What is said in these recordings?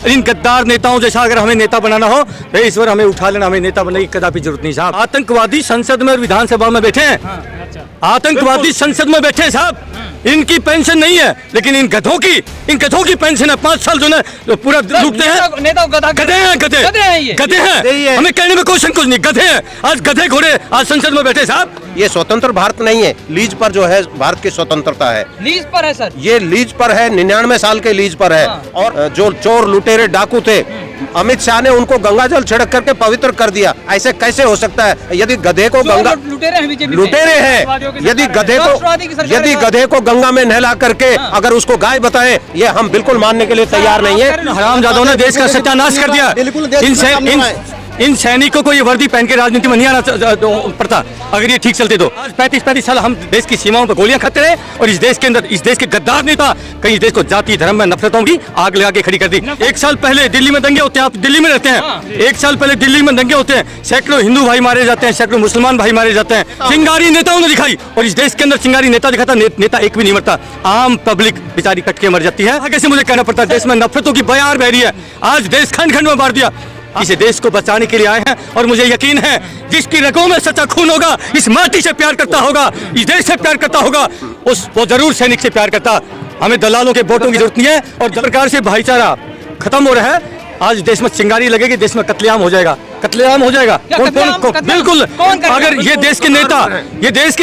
इन गद्दार नेताओं जैसा अगर हमें नेता बनाना हो तो ईश्वर हमें उठा लेना, हमें नेता बनने की कदापि जरूरत नहीं साहब। आतंकवादी संसद में और विधानसभा में बैठे हैं, आतंकवादी संसद में बैठे साहब, इनकी पेंशन नहीं है, लेकिन इन गधों की पेंशन है। 5 साल जो ना तो पूरा लूटते हैं। नेता गधे हैं, हमें कहने में क्वेश्चन कुछ नहीं, गधे हैं। आज गधे घोड़े आज संसद में बैठे साहब। ये स्वतंत्र भारत नहीं है, लीज पर जो है भारत की स्वतंत्रता है। लीज पर है सर, ये लीज पर है, 99 साल के लीज पर है। और जो चोर लुटेरे डाकू थे, अमित शाह ने उनको गंगा जल छिड़क करके पवित्र कर दिया। ऐसे कैसे हो सकता है? यदि गधे को गंगा लुटेरे हैं, यदि गधे को गंगा में नहला करके अगर उसको गाय बताएं, ये हम बिल्कुल मानने के लिए तैयार नहीं है। हरामजादों ने देश का सत्यानाश कर दिया। इन सैनिकों को ये वर्दी पहन के राजनीति में नहीं आना पड़ता अगर ये ठीक चलते तो। आज 35 साल हम देश की सीमाओं पर गोलियां खाते रहे और इस देश के अंदर इस देश के गद्दार नेता कहीं इस देश को जाति धर्म में नफरतों की आग लगा के खड़ी कर दी। 1 साल पहले दिल्ली में दंगे होते हैं, आप दिल्ली में रहते हैं, 1 साल पहले दिल्ली में दंगे होते हैं, सैकड़ों हिंदू भाई मारे जाते हैं, सैकड़ों मुसलमान भाई मारे जाते हैं। चिंगारी नेताओं ने दिखाई और इस देश के अंदर चिंगारी नेता दिखाता, नेता एक भी नहीं मरता, आम पब्लिक बेचारी कट के मर जाती है। कैसे मुझे कहना पड़ता है, देश में नफरतों की बयार बह रही है। आज देश खंड खंड में बांट दिया। इस देश को बचाने के लिए आए हैं और मुझे यकीन है जिसकी रगों में सच्चा खून होगा, इस माटी से प्यार करता होगा, इस देश से प्यार करता होगा, वो जरूर सैनिक से प्यार करता। हमें दलालों के वोटों की जरूरत नहीं है और जिस प्रकार से भाईचारा खत्म हो रहा है, आज देश में चिंगारी लगेगी, देश में कत्लेआम हो जाएगा, कत्लेआम हो जाएगा। बिल्कुल, अगर ये देश के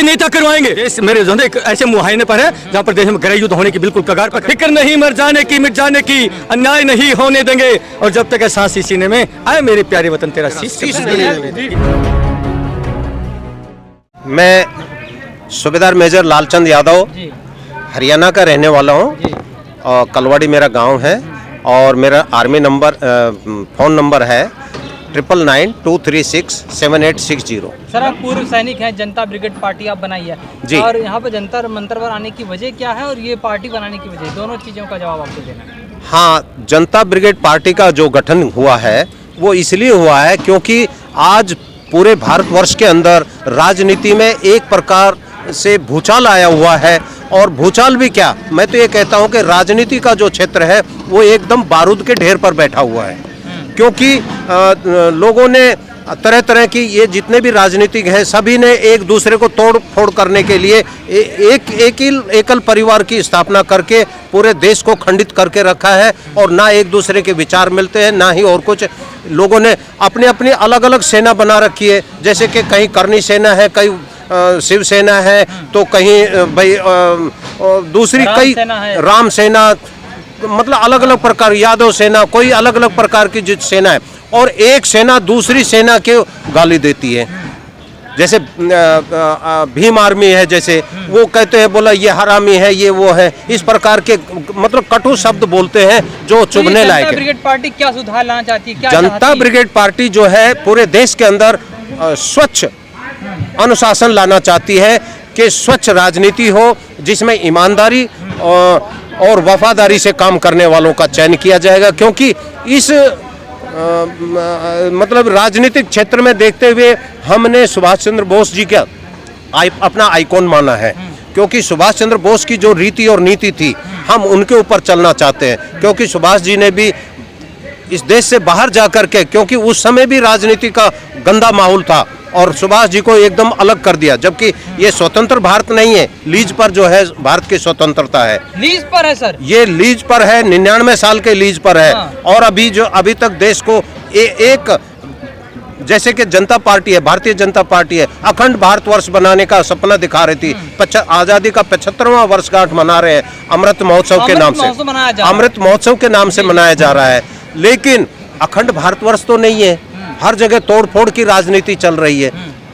नेता करवाएंगे। देश मेरे जो है ऐसे मुहायने पर है जहाँ पर देश में गृह युद्ध होने की बिल्कुल कगार पर। फिक्र नहीं मर जाने की, मिट जाने की, अन्याय नहीं होने देंगे और जब तक सांस सीने में आए मेरे प्यारे वतन तेरा शीश। मैं सूबेदार मेजर लालचंद यादव हरियाणा का रहने वाला हूँ और कलवाड़ी मेरा गाँव है और मेरा आर्मी नंबर फ़ोन नंबर है 9992367860। सर आप पूर्व सैनिक हैं, जनता ब्रिगेड पार्टी आप बनाई है जी। और यहाँ पे जंतर मंतर पर आने की वजह क्या है और ये पार्टी बनाने की वजह, दोनों चीज़ों का जवाब आपको देना है। हाँ, जनता ब्रिगेड पार्टी का जो गठन हुआ है वो इसलिए हुआ है क्योंकि आज पूरे भारतवर्ष के अंदर राजनीति में एक प्रकार से भूचाल आया हुआ है। और भूचाल भी क्या, मैं तो ये कहता हूँ कि राजनीति का जो क्षेत्र है वो एकदम बारूद के ढेर पर बैठा हुआ है। क्योंकि लोगों ने तरह तरह की, ये जितने भी राजनीतिक हैं सभी ने एक दूसरे को तोड़ फोड़ करने के लिए एकल परिवार की स्थापना करके पूरे देश को खंडित करके रखा है और ना एक दूसरे के विचार मिलते हैं ना ही और कुछ। लोगों ने अपनी अपनी अलग अलग सेना बना रखी है, जैसे कि कहीं करनी सेना है, कहीं शिवसेना है, तो कहीं भाई दूसरी कई राम सेना, मतलब अलग अलग प्रकार, यादव सेना, कोई अलग अलग प्रकार की जो सेना है और एक सेना दूसरी सेना के गाली देती है। जैसे भीम आर्मी है, जैसे वो कहते हैं बोला ये हरामी है, ये वो है, इस प्रकार के मतलब कटु शब्द बोलते हैं जो चुभने लायक है। जनता ब्रिगेड पार्टी क्या सुधार लाना चाहती है? जनता ब्रिगेड पार्टी जो है पूरे देश के अंदर स्वच्छ अनुशासन लाना चाहती है कि स्वच्छ राजनीति हो जिसमें ईमानदारी और वफादारी से काम करने वालों का चयन किया जाएगा। क्योंकि इस मतलब राजनीतिक क्षेत्र में देखते हुए हमने सुभाष चंद्र बोस जी का अपना आइकॉन माना है। क्योंकि सुभाष चंद्र बोस की जो रीति और नीति थी हम उनके ऊपर चलना चाहते हैं। क्योंकि सुभाष जी ने भी इस देश से बाहर जाकर के, क्योंकि उस समय भी राजनीति का गंदा माहौल था और सुभाष जी को एकदम अलग कर दिया। जबकि ये स्वतंत्र भारत नहीं है, लीज पर जो है भारत की स्वतंत्रता है। लीज पर है सर, ये लीज पर है, 99 साल के लीज पर है। और अभी तक देश को एक जैसे कि जनता पार्टी है, भारतीय जनता पार्टी है, अखंड भारतवर्ष बनाने का सपना दिखा रही थी। आजादी का 75वां वर्षगांठ मना रहे हैं अमृत महोत्सव के नाम से, अमृत महोत्सव के नाम से मनाया जा रहा है। लेकिन अखंड भारतवर्ष तो नहीं है, हर जगह तोड़फोड़ की राजनीति चल रही है,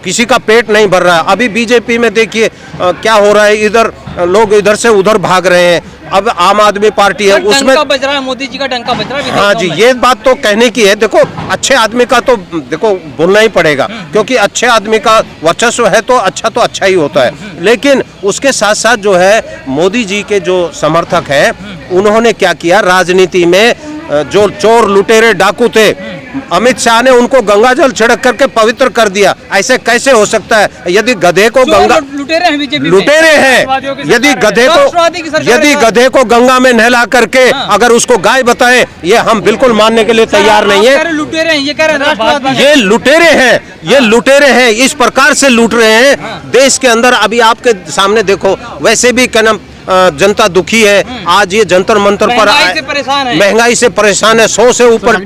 किसी का पेट नहीं भर रहा है। अभी बीजेपी में देखिए क्या हो रहा है, इधर लोग इधर से उधर भाग रहे हैं। अब आम आदमी पार्टी है, उसमें बज रहा है, मोदी जी का डंका बज रहा है। हाँ जी, ये बात तो कहने की है। देखो अच्छे आदमी का तो देखो बोलना ही पड़ेगा, क्योंकि अच्छे आदमी का वर्चस्व है तो अच्छा ही होता है। लेकिन उसके साथ साथ जो है मोदी जी के जो समर्थक हैं उन्होंने क्या किया, राजनीति में जो चोर लुटेरे डाकू थे, अमित शाह ने उनको गंगा जल छिड़क करके पवित्र कर दिया। ऐसे कैसे हो सकता है? यदि गधे को गंगा लुटेरे हैं बीजेपी लुटेरे हैं, यदि गधे को गंगा में नहला करके अगर उसको गाय बताएं, ये हम बिल्कुल मानने के लिए तैयार नहीं है। लुटेरे हैं ये कह रहे हैं, ये लुटेरे हैं, ये लुटेरे हैं, इस प्रकार से लूट रहे हैं देश के अंदर। अभी आपके सामने देखो, वैसे भी क्या नाम जनता दुखी है। आज ये जंतर मंतर पर महंगाई से परेशान है, महंगाई से परेशान है। 100 से ऊपर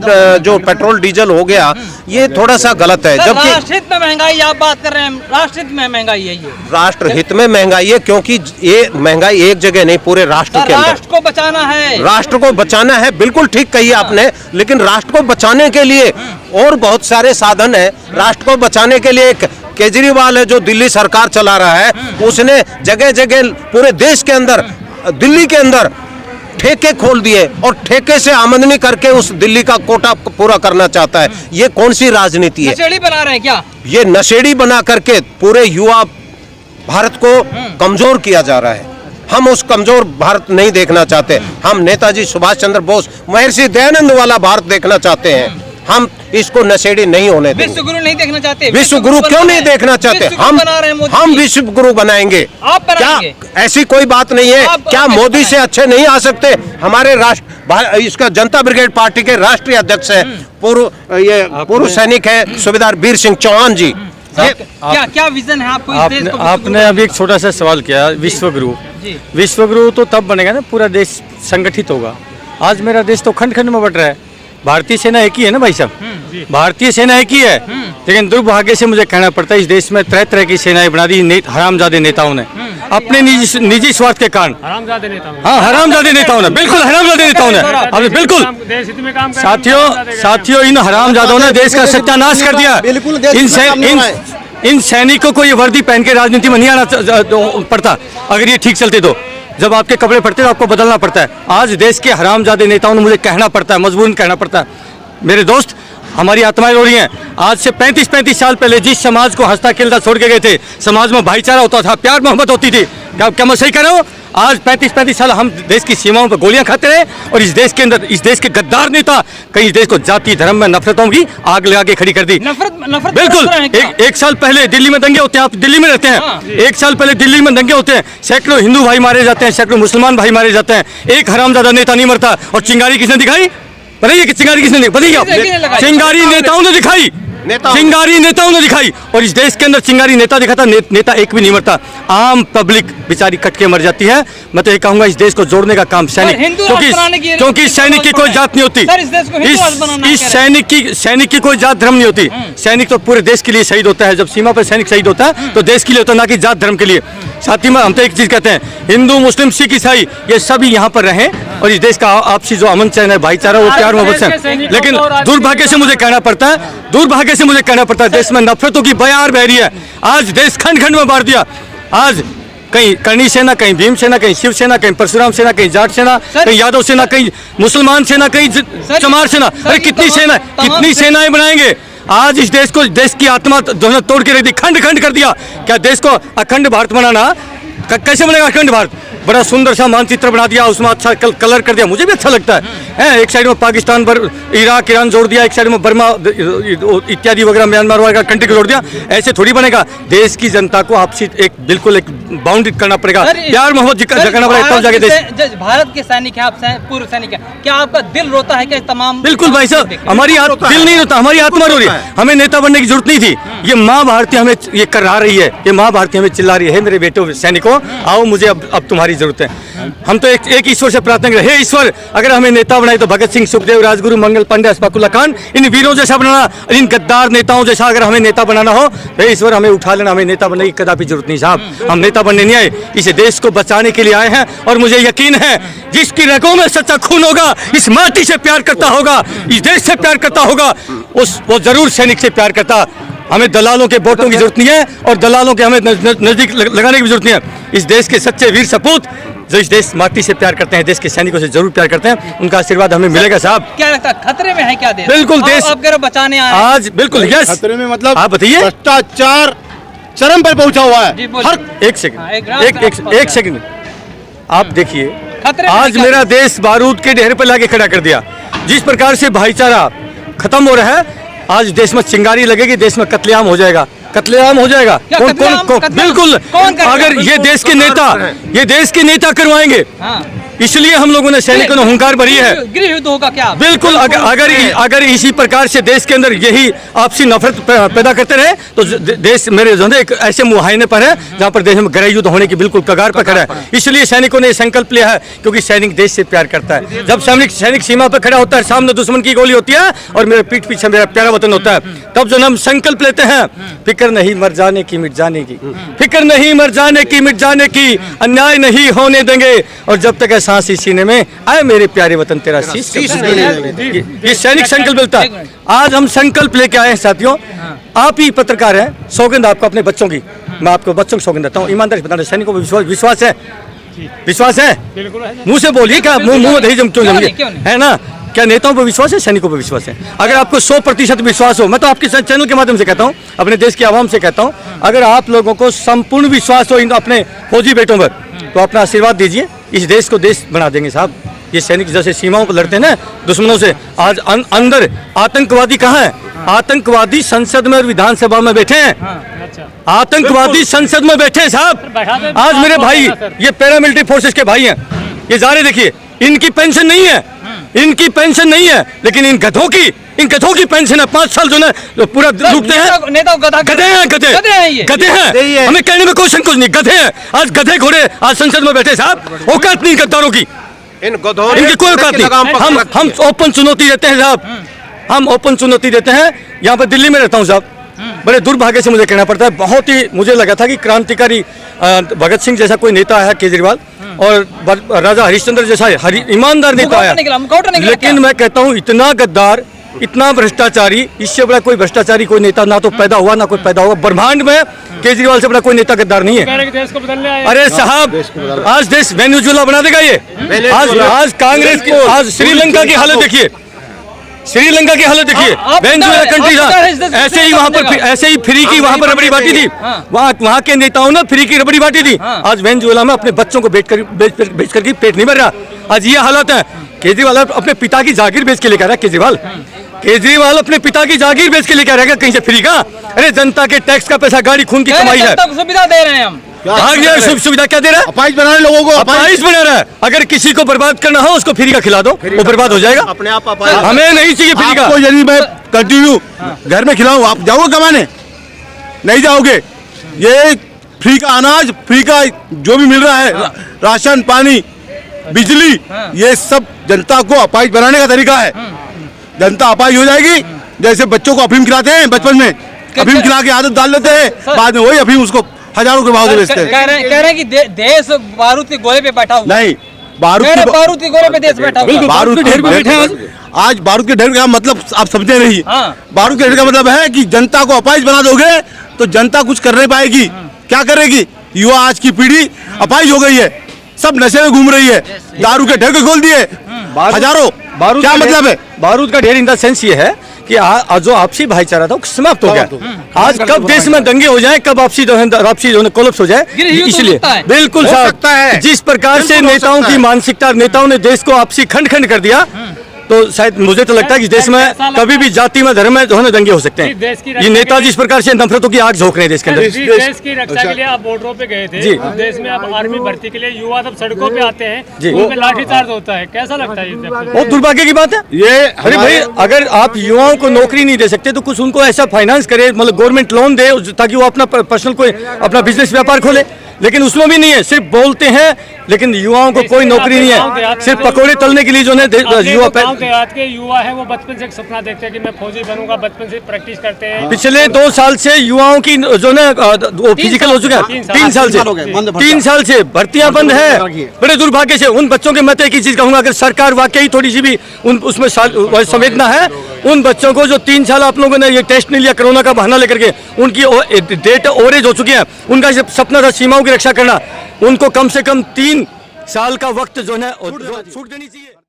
जो पेट्रोल डीजल हो गया, ये थोड़ा सा गलत है। जबकि राष्ट्रहित में महंगाई आप बात कर रहे हैं, राष्ट्रहित में महंगाई है ये, राष्ट्रहित में महंगाई है, क्योंकि ये महंगाई एक जगह नहीं, पूरे राष्ट्र के अंदर। राष्ट्र को बचाना है, राष्ट्र को बचाना है, बिल्कुल ठीक कही आपने। लेकिन राष्ट्र को बचाने के लिए और बहुत सारे साधन है। राष्ट्र को बचाने के लिए एक केजरीवाल है जो दिल्ली सरकार चला रहा है, उसने जगह जगह पूरे देश के अंदर, दिल्ली के अंदर ठेके खोल दिए और ठेके से आमदनी करके उस दिल्ली का कोटा पूरा करना चाहता है। ये कौन सी राजनीति है? नशेड़ी बना रहे हैं क्या? ये नशेड़ी बना करके पूरे युवा भारत को कमजोर किया जा रहा है। हम उस कमजोर भारत नहीं देखना चाहते। हम नेताजी सुभाष चंद्र बोस, महर्षि दयानंद वाला भारत देखना चाहते हैं। हम इसको नशेड़ी नहीं होने देंगे। विश्व गुरु नहीं देखना चाहते? विश्व गुरु क्यों नहीं देखना चाहते? हम विश्व गुरु बनाएंगे। आप बनाएंगे? क्या ऐसी कोई बात नहीं है? क्या मोदी से अच्छे नहीं आ सकते? हमारे राष्ट्र इसका जनता ब्रिगेड पार्टी के राष्ट्रीय अध्यक्ष है, पूर्व सैनिक है सूबेदार वीर सिंह चौहान जी। क्या विजन है आपको इस देश को? आपने अभी एक छोटा सा सवाल किया, विश्व गुरु। विश्व गुरु तो तब बनेगा ना पूरा देश संगठित होगा। आज मेरा देश तो खंड खंड में बट रहा है। भारतीय सेना एक ही है ना भाई साहब, भारतीय सेना एक ही है। लेकिन दुर्भाग्य से मुझे कहना पड़ता है, इस देश में तरह तरह की सेनाएं बना दी हरामजादे नेताओं ने, अपने निजी स्वार्थ के कारण। हरामजादे नेताओं ने, हाँ, हरामजादे नेताओं ने, बिल्कुल हरामजादे नेताओं ने, अरे बिल्कुल साथियों, इन हरामजादों ने देश का सत्यानाश कर दिया। इन सैनिकों को ये वर्दी पहन के राजनीति में नहीं आना पड़ता अगर ये ठीक चलते तो। जब आपके कपड़े पड़ते हैं तो आपको बदलना पड़ता है। आज देश के हरामजादे नेताओं ने मुझे कहना पड़ता है, मजबूरन कहना पड़ता है। मेरे दोस्त, हमारी आत्माएं रो रही हैं। आज से 35 साल पहले जिस समाज को हंसता खेलता छोड़ के गए थे, समाज में भाईचारा होता था, प्यार मोहब्बत होती थी, क्या मैं सही कह रहा हूँ? आज 35 साल हम देश की सीमाओं पर गोलियां खाते रहे और इस देश के अंदर, इस देश के गद्दार नेता कई इस देश को जाति धर्म में नफरतों की आग लगा के खड़ी कर दी। नफरत बिल्कुल। एक साल पहले दिल्ली में दंगे होते हैं, आप दिल्ली में रहते हैं। हाँ। एक साल पहले दिल्ली में दंगे होते हैं, सैकड़ों हिंदू भाई मारे जाते हैं, सैकड़ों मुसलमान भाई मारे जाते हैं, एक हरामजादा नेता नहीं मरता। और चिंगारी किसने दिखाई? बताइए कि चिंगारी किसने बताइए? चिंगारी नेताओं ने दिखाई, चिंगारी नेताओं ने दिखाई। और इस देश के अंदर चिंगारी नेता दिखाता, नेता एक भी नहीं मरता, आम पब्लिक बेचारी कट के मर जाती है। मैं तो ये कहूंगा इस देश को जोड़ने का काम सैनिक, क्योंकि सैनिक की कोई जात नहीं होती, इस सैनिक की कोई जात धर्म नहीं होती। सैनिक तो पूरे देश के लिए शहीद होता है। जब सीमा पर सैनिक शहीद होता है तो देश के लिए होता है, ना कि जात धर्म के लिए। साथ ही में हम तो एक चीज कहते हैं, हिंदू मुस्लिम सिख ईसाई ये सभी यहाँ पर रहें और इस देश का आपसी जो अमन चैन है, भाईचारा, वो प्यार मोहब्बत से। लेकिन दुर्भाग्य से मुझे कहना पड़ता है, देश में नफरतों की बयार बह रही है। आज देश खंड खंड में बांट दिया। आज कहीं करणी सेना, कहीं भीम सेना, कहीं शिव सेना, कहीं परशुराम सेना, कहीं जाट सेना, कहीं यादव सेना, कहीं मुसलमान सेना, कहीं चमार सेना। अरे कितनी सेनाएं बनाएंगे? आज इस देश को, देश की आत्मा तोड़ के रख दी, खंड खंड कर दिया। क्या देश को अखंड भारत बनाना? कैसे बनेगा अखंड भारत? बड़ा सुंदर सा मानचित्र बना दिया, उसमें अच्छा कलर कर दिया, मुझे भी अच्छा लगता है। एक साइड में पाकिस्तान पर इराक ईरान जोड़ दिया, एक साइड में बर्मा इत्यादि वगैरह म्यांमार वगैरह कंट्री को जोड़ दिया। ऐसे थोड़ी बनेगा। देश की जनता को आपसी बिल्कुल एक बाउंड्री करना पड़ेगा, प्यार मोहब्बत जगाना पड़ेगा, तब जाके देश। भारत के सैनिक है, आप पूर्व सैनिक है, क्या आपका दिल रोता है? क्या तमाम? बिल्कुल भाई साहब, हमारी दिल नहीं रोता, हमारी आत्मा रो रही है। हमें नेता बनने की जरूरत नहीं थी। ये माँ भारती हमें ये करा रही है, ये माँ भारती हमें चिल्ला रही है, मेरे बेटों सैनिकों आओ, मुझे अब तुम्हारी जरूरत है। हम तो एक ईश्वर से प्रार्थना करें, हे ईश्वर, अगर हमें नेता बनाए तो भगत सिंह, सुखदेव, राजगुरु, मंगल पांडे, अशफाकुल्लाह खान, इन वीरों जैसा बनाना, इन गद्दार नेताओं जैसा अगर हमें नेता बनाना हो, हे ईश्वर हमें उठा लेना। हमें नेता बनने की कदापि जरूरत नहीं साहब, हम नेता बनने नहीं आए, इस देश को बचाने के लिए आए हैं। और मुझे यकीन है जिसकी रगों में सच्चा खून होगा, इस माटी से प्यार करता होगा, इस देश से प्यार करता होगा, वो जरूर सैनिक से प्यार करता। हमें दलालों के वोटों की जरूरत नहीं है और दलालों के हमें नजदीक लगाने की जरूरत नहीं है। इस देश के सच्चे वीर सपूत जो इस देश माटी से प्यार करते हैं, देश के सैनिकों से जरूर प्यार करते हैं, उनका आशीर्वाद हमें मिलेगा साहब। क्या लगता है खतरे में है क्या देश? बिल्कुल देश आप बचाने आए आज, बिल्कुल यस खतरे में, मतलब आप बताइए। भ्रष्टाचार चरम पर पहुंचा हुआ है। हर एक सेकंड आप देखिए, खतरे में आज मेरा देश बारूद के ढेर पर लाके खड़ा कर दिया। जिस प्रकार से भाईचारा खत्म हो रहा है, आज देश में चिंगारी लगेगी, देश में कत्लेआम हो जाएगा, कत्लेआम हो जाएगा। क्या कौन कत्लेआम? कौन कत्लेआम? बिल्कुल, कौन करेगा? अगर ये देश के नेता, ये देश के नेता करवाएंगे, हाँ। इसलिए हम लोगों ने सैनिकों ने हुंकार भरी है। गृह युद्ध होगा क्या? बिल्कुल, अगर इसी प्रकार से देश के अंदर यही आपसी नफरत पैदा करते रहे तो देश मेरे जो है एक ऐसे मुहायने पर है जहां पर देश में गृह युद्ध होने की बिल्कुल कगार पर खड़ा है। इसलिए सैनिकों ने संकल्प लिया है, क्योंकि सैनिक देश से प्यार करता है। जब सैनिक सीमा पर खड़ा होता है, सामने दुश्मन की गोली होती है और मेरे पीठ पीछे मेरा प्यारा वतन होता है, तब जो हम संकल्प लेते हैं, फिक्र नहीं मर जाने की मिट जाने की, फिक्र नहीं मर जाने की मिट जाने की, अन्याय नहीं होने देंगे, और जब तक है सांस इस सीने में आए मेरे प्यारे वतन तेरा शीश ये सैनिक संकल्प मिलता है। आज हम संकल्प लेके आए हैं साथियों, आप ही पत्रकार हैं, सौगंध आपको अपने बच्चों की, मैं आपको बच्चों की सौगंध देता हूँ, ईमानदारी से बताना, सैनिकों पर विश्वास है, विश्वास है, मुंह से बोलिए, क्या मुंह दही जम क्यों जमिए, है ना? क्या नेताओं पर विश्वास है, सैनिकों पर विश्वास है? अगर आपको 100% विश्वास हो, मैं तो आपके चैनल के माध्यम से कहता हूं, अपने देश की आवाम से कहता हूं, अगर आप लोगों को संपूर्ण विश्वास हो इन अपने फौजी बेटों पर, तो अपना आशीर्वाद दीजिए, इस देश को देश बना देंगे साहब। ये सैनिक जैसे सीमाओं पर लड़ते हैं ना दुश्मनों से, आज अंदर आतंकवादी कहाँ है? आतंकवादी संसद में और विधानसभा में बैठे हैं, आतंकवादी संसद में बैठे हैं साहब। आज मेरे भाई ये पैरामिलिट्री फोर्सेस के भाई हैं, ये जा रहे, देखिए इनकी पेंशन नहीं है, इनकी पेंशन नहीं है, लेकिन इन गधों की पेंशन है। 5 साल जो ना जो पूरा रुकते हैं, नेता गधे हैं, गधे हैं, हमें कहने में क्वेश्चन कुछ नहीं, गधे हैं। आज गधे घोड़े आज संसद में बैठे साहब, औकात नहीं गद्दारों की, इनकी कोई औकात नहीं। हम ओपन चुनौती देते हैं साहब, हम ओपन चुनौती देते हैं। यहाँ पर दिल्ली में रहता हूँ साहब, बड़े दुर्भाग्य से मुझे कहना पड़ता है, बहुत ही मुझे लगा था कि क्रांतिकारी भगत सिंह जैसा कोई नेता आया केजरीवाल, और राजा हरिश्चंद्र जैसा ईमानदार नेता आया, लेकिन मैं कहता हूँ इतना गद्दार, इतना भ्रष्टाचारी, इससे बड़ा कोई भ्रष्टाचारी कोई नेता ना तो पैदा हुआ ना कोई पैदा होगा ब्रह्मांड में। केजरीवाल से बड़ा कोई नेता गद्दार नहीं है। अरे साहब, आज देश वेनेजुएला बना देगा ये। आज कांग्रेस की, आज श्रीलंका की हालत देखिए, श्रीलंका की हालत देखिए, वेनेजुएला कंट्री ऐसे ही वहाँ पर ऐसे ही फ्री की वहाँ पर रबड़ी बांटी थी, वहाँ के नेताओं ने फ्री की रबड़ी बांटी थी। आज वेनेजुएला में अपने बच्चों को बेच करके पेट नहीं भर रहा। आज ये हालत है। केजरीवाल अपने पिता की जागीर बेच के लेकर आया, केजरीवाल अपने पिता की जागीर बेच के लेकर आएगा कहीं से फ्री का। अरे जनता के टैक्स का पैसा, गाड़ी खून की कमाई है, सुविधा दे रहे हैं हम, सुविधा क्या दे रहा है? अपाइज बना रहे लोगों को, अपाइज बना रहा है। अगर किसी को बर्बाद करना हो उसको फ्री का खिला दो, वो बर्बाद हो जाएगा। अपने आप हमें नहीं चाहिए फ्री का। यदि मैं कंटिन्यू घर में खिलाऊं, आप जाओगे कमाने? नहीं जाओगे। ये फ्री का अनाज, फ्री का जो भी मिल रहा है, राशन, पानी, बिजली, ये सब जनता को अपाइज बनाने का तरीका है। जनता अपाइज हो जाएगी, जैसे बच्चों को अफीम खिलाते हैं बचपन में, अफीम खिला के आदत डाल लेते हैं, बाद में वही अफीम उसको हजारों के भाव से बेचते हैं। कह रहे हैं कि देश बारूद के गोले पे बैठा हुआ। नहीं, बारूद के गोले पे देश बैठा हुआ। बारूद के ढेर पे बैठे हैं आज। बारूद के ढेर का मतलब आप समझे नहीं। बारूद के ढेर का मतलब है कि जनता को अपाइज बना दोगे तो जनता कुछ कर नहीं पाएगी। क्या करेगी? युवा आज की पीढ़ी अपाइज हो गई है, सब नशे में घूम रही है, दारू के ढेर खोल दिए हजारों। क्या मतलब है? बारूद का ढेर इन द सेंस ये है कि जो आपसी भाईचारा था वो समाप्त हो गया। आज कब देश में दंगे हो जाए, कब आपसी जो कोलैप्स हो जाए, इसलिए बिल्कुल साहब, जिस प्रकार से नेताओं की मानसिकता, नेताओं ने देश को आपसी खंड खंड कर दिया, तो शायद मुझे तो लगता है कि देश में कभी भी जाति में, धर्म में जो है दंगे हो सकते हैं। ये नेता जिस प्रकार से नफरतों की आग झोंक रहे हैं देश के अंदर। देश की रक्षा के लिए आप बॉर्डरों पे गए थे, देश में अब आर्मी भर्ती के लिए युवा सब सड़कों पे आते हैं, उन पे लाठीचार्ज होता है, कैसा लगता है? बहुत दुर्भाग्य की बात है ये। अरे भाई, अगर आप युवाओं को नौकरी नहीं दे सकते तो कुछ उनको ऐसा फाइनेंस करे, मतलब गवर्नमेंट लोन दे ताकि वो अपना पर्सनल कोई अपना बिजनेस व्यापार खोले, लेकिन उसमें भी नहीं है। सिर्फ बोलते हैं, लेकिन युवाओं को कोई नौकरी नहीं है। सिर्फ पकोड़े तलने के लिए जो है युवा देहात के युवा है वो बचपन से सपना देखते हैं कि मैं फौजी बनूंगा, बचपन से प्रैक्टिस करते हैं। पिछले 2 साल से युवाओं की जो है वो फिजिकल हो चुका है। 3 साल से भर्तियां बंद है। बड़े दुर्भाग्य से उन बच्चों के, मैं तो एक ही चीज कहूंगा, अगर सरकार वाकई थोड़ी सी भी उसमें संवेदना है, उन बच्चों को जो 3 साल आप लोगों ने ये टेस्ट नहीं लिया कोरोना का बहाना लेकर के, उनकी डेट ओवरेज हो चुकी है, उनका सपना था सीमाओं की रक्षा करना, उनको कम से कम 3 साल का वक्त जो है छूट देनी चाहिए।